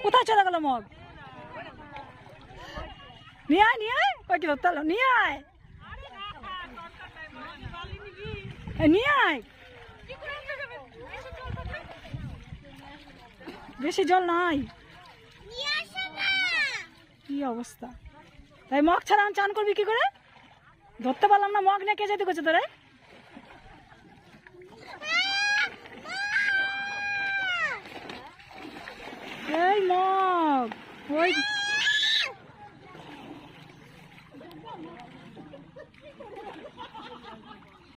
কোথায় চলে গেল মগ? নিয়ে আয় নিয়ে আয়, ওই কি ধরতে নিয়ে আয় নিয়ে আয়। বেশি জল নাই, কি অবস্থা। তাই মগ ছাড়া আমি চান করবি কি করে? ধরতে পারলাম না, মগ নিয়ে কে যেতে করছে তোরে? এই মগ ওই